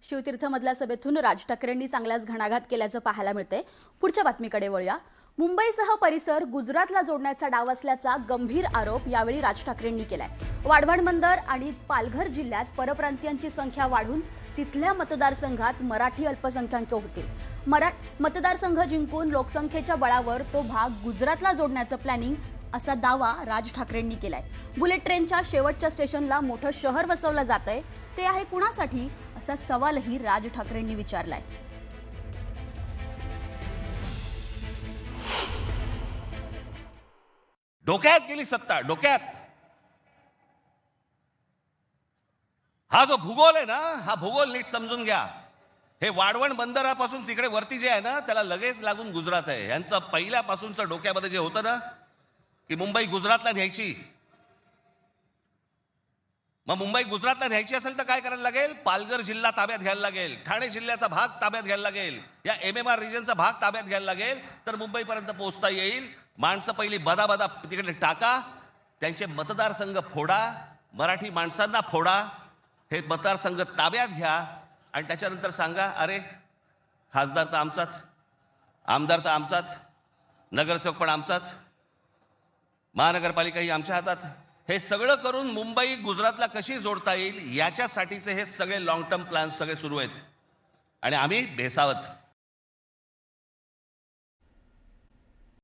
शिवतीर्थमधल्या सभेतून राज ठाकरेंनी चांगलाच घणाघात केल्याचं पाहायला मिळतंय। पुढच्या बातमीकडे वळूया। मुंबईसह परिसर गुजरातला जोडण्याचा डाव असल्याचा गंभीर आरोप यावेळी राज ठाकरेंनी केलाय। वाढवण बंदर आणि पालघर जिल्ह्यात परप्रांतीयांची संख्या वाढून तिथल्या मतदारसंघात मराठी अल्पसंख्याक होतील। मतदारसंघ जिंकून लोकसंख्येच्या बळावर तो भाग गुजरातला जोडण्याचं प्लॅनिंग असा दावा राज ठाकरेंनी केलाय। बुलेट ट्रेनच्या शेवटच्या स्टेशनला मोठं शहर वसवलं जातंय, ते आहे कुणासाठी असा सवालही राज ठाकरेंनी विचारलाय। डोक्यात गेली सत्ता, डोक्यात। हा जो भूगोल आहे ना, हा भूगोल नीट समजून घ्या। हे वाढवण बंदरापासून तिकडे वरती जे आहे ना, त्याला लगेच लागून गुजरात आहे। यांचं पहिल्यापासूनचं डोक्यामध्ये जे होतं ना की मुंबई गुजरातला न्यायची, मग मुंबई गुजरातला न्यायची असेल तर काय करायला लागेल? पालघर जिल्हा ताब्यात घ्यायला लागेल, ठाणे जिल्ह्याचा भाग ताब्यात घ्यायला लागेल, या MMR रिजनचा भाग ताब्यात घ्यायला लागेल, तर मुंबईपर्यंत पोहोचता येईल। माणसं पहिली बदा तिकडे टाका, त्यांचे मतदारसंघ फोडा, मराठी माणसांना फोडा, हे मतदारसंघ ताब्यात घ्या आणि त्याच्यानंतर सांगा, अरे खासदार तर आमचाच, आमदार तर आमचाच, नगरसेवक पण आमचाच, महानगरपालिका ही आमच्या हातात। हे सगळं करून मुंबई गुजरातला कशी जोडता येईल याच्यासाठीचे हे सगळे लॉंग टर्म प्लॅन्स सगळे सुरू आहेत आणि आम्ही बेसावत।